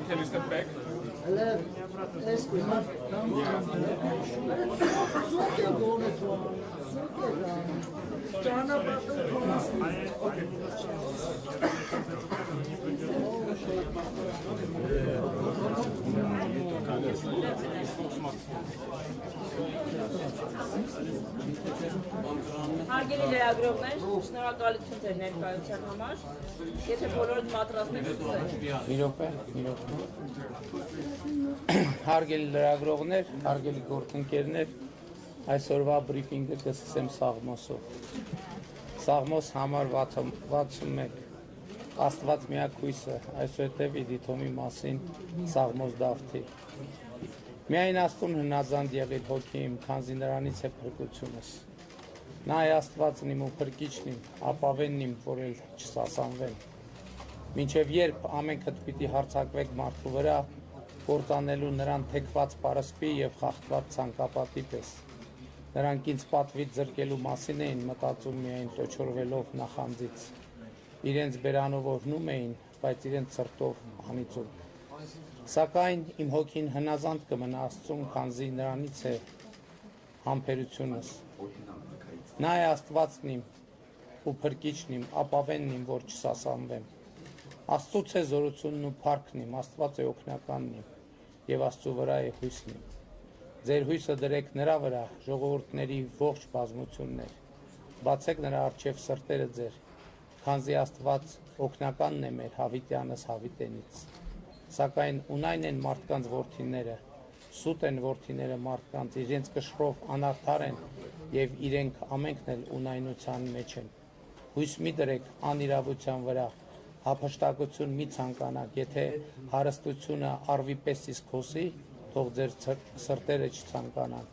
Can you step back? Հարգելի լրագրողներ, շնորհակալություն ձեր ներկայության համար։ Եթե բոլորդ պատրաստ եք սկսել։ Մի րոպե։ Հարգելի լրագրողներ, հարգելի գործընկերներ, այսօրվա բրիֆինգը կսկսեմ Սաղմոսով։ Սաղմոս համար 61 Աստված միակ հույսը, այսուհետև Իդիթոմի մասին Սաղմոս Դավթի։ Միայն Աստուն հնազանդ եղիր հոգի իմ, քանզի նրանից է փրկությունս։ Նա է Աստվածն իմ ու փրկիչն իմ, ապավենն իմ, որ էլ չսասանվեմ։ Մինչև երբ ամենքդ պիտի հարձակվեք մարդու վրա, կործանելու նրան թեքված պարսպի և խախտված ցանկապատի պես։ Նրանք ինձ պատվից զրկելու մասին էին մտածում միայն տոչորվելով նախանձից։ Իրենց բերանով օրհնում էին, բայց իրենց սրտով անիծում։ Սակայն իմ հոգին հնազանդ կմնա Աստծուն, քանզի նրանից է համբերությունս։ Նա է Աստվածն իմ ու փրկիչն իմ, ապավենն իմ, որ չսասանվեմ։ Աստծուց է զորությունն ու փառքն իմ, Աստված է օգնականն իմ, և Աստծու վրա է հույսն իմ։ Ձեր հույսը դրեք նրա վրա, ժողովուրդների ողջ բազմություններ։ Բացեք նրա առջև սրտերը ձեր, քանզի Աստված օգնականն է մեր հավիտյանս հավիտենից։ Սակայն ունայն են մարդկանց որդիները, սուտ են որդիները մարդկանց, իրենց կշռով անարդար են և իրենք ամենքն էլ ունայնության մեջ են։ Հույս մի դրեք անիրավության վրա, հափշտակություն մի ցանկանաք, եթե հարստությունը առվի պես իսկ խոսի, թող ձեր սրտերը չցանկանան։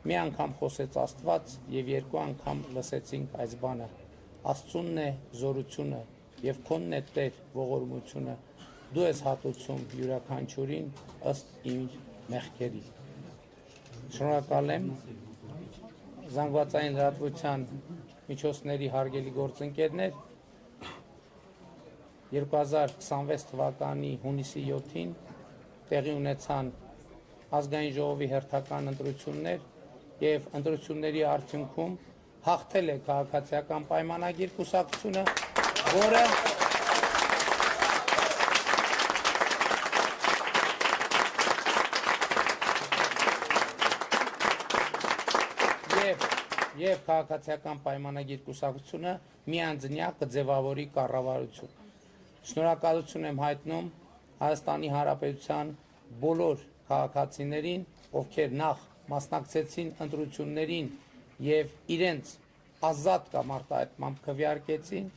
Մի անգամ խոսեց Աստված և երկու անգամ լսեցինք այս բանը։ Աստծունն է զորությունը և քոնն է Տեր ողորմությունը, դու ես հատուցում յուրաքանչյուրին ըստ իր մեղքերի։ Շնորհակալ եմ զանգվածային լրատվության միջոցների հարգելի գործընկերներ, 2026 թվականի հունիսի 7-ին տեղի ունեցան ազգային ժողովի հերթական ընտրություններ և ընտրությունների արդյունքում հաղթել է քաղաքացիական պայմանագիր կուսակցությունը, որը և քաղաքացիական պայմանագիր կուսակցությունը միանձնյա կձևավորի կառավարություն։ Շնորհակալություն եմ հայտնում Հայաստանի Հանրապետության բոլոր քաղաքացիներին, ովքեր նախ մասնակցեցին ընտրություններին և իրենց ազատ կամ արտահայտմամբ քվեարկեցին,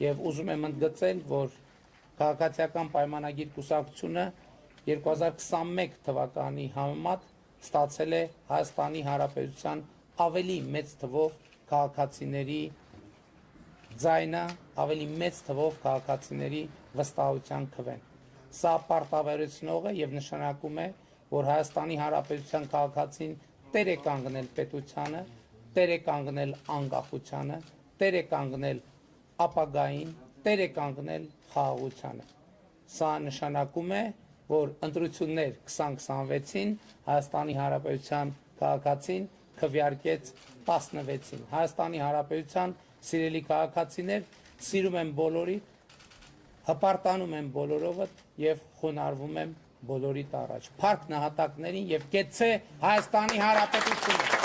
և ուզում եմ ընդգծել, որ քաղաքացիական պայմանագիր կուսակցությունը 2021 թվականի համեմատ ստացել է Հայաստանի Հանրապետության ավելի մեծ թվով քաղաքացիների ձայնը, ավելի մեծ թվով քաղաքացիների վստահության քվեն։ Սա պարտավորեցնող է և նշանակում է, որ Հայաստանի Հանրապետության քաղաքացին տեր է կանգնել պետությանը, տեր է կանգնել անկախությանը, տեր է կանգնել ապագային, տեր է կանգնել խաղաղությանը։ Սա նշանակում է, որ ընտրություններ 2026-ին Հայաստանի Հանրապետության քաղաքացին քվեարկեց 16-ին։ Հայաստանի Հանրապետության սիրելի քաղաքացիներ, սիրում եմ բոլորիդ, հպարտանում եմ բոլորովդ և խոնարհվում եմ բոլորիդ առաջ։ Փառք նահատակներին և կեցցե Հայաստանի Հանրապետությունը։